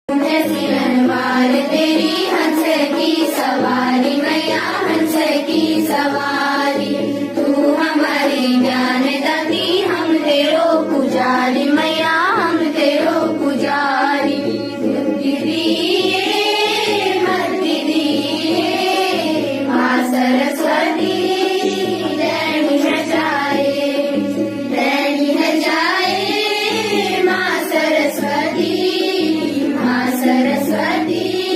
जैसी रनवार तेरी हंस की सवारी मैया हंस की सवारी तू हमारी ज्ञान दाती हम तेरो पुजारी मैया हम तेरो पुजारी बुद्धि दिए भक्ति दिए माँ सरस्वती दैनी है जाए माँ सरस्वती सरस्वती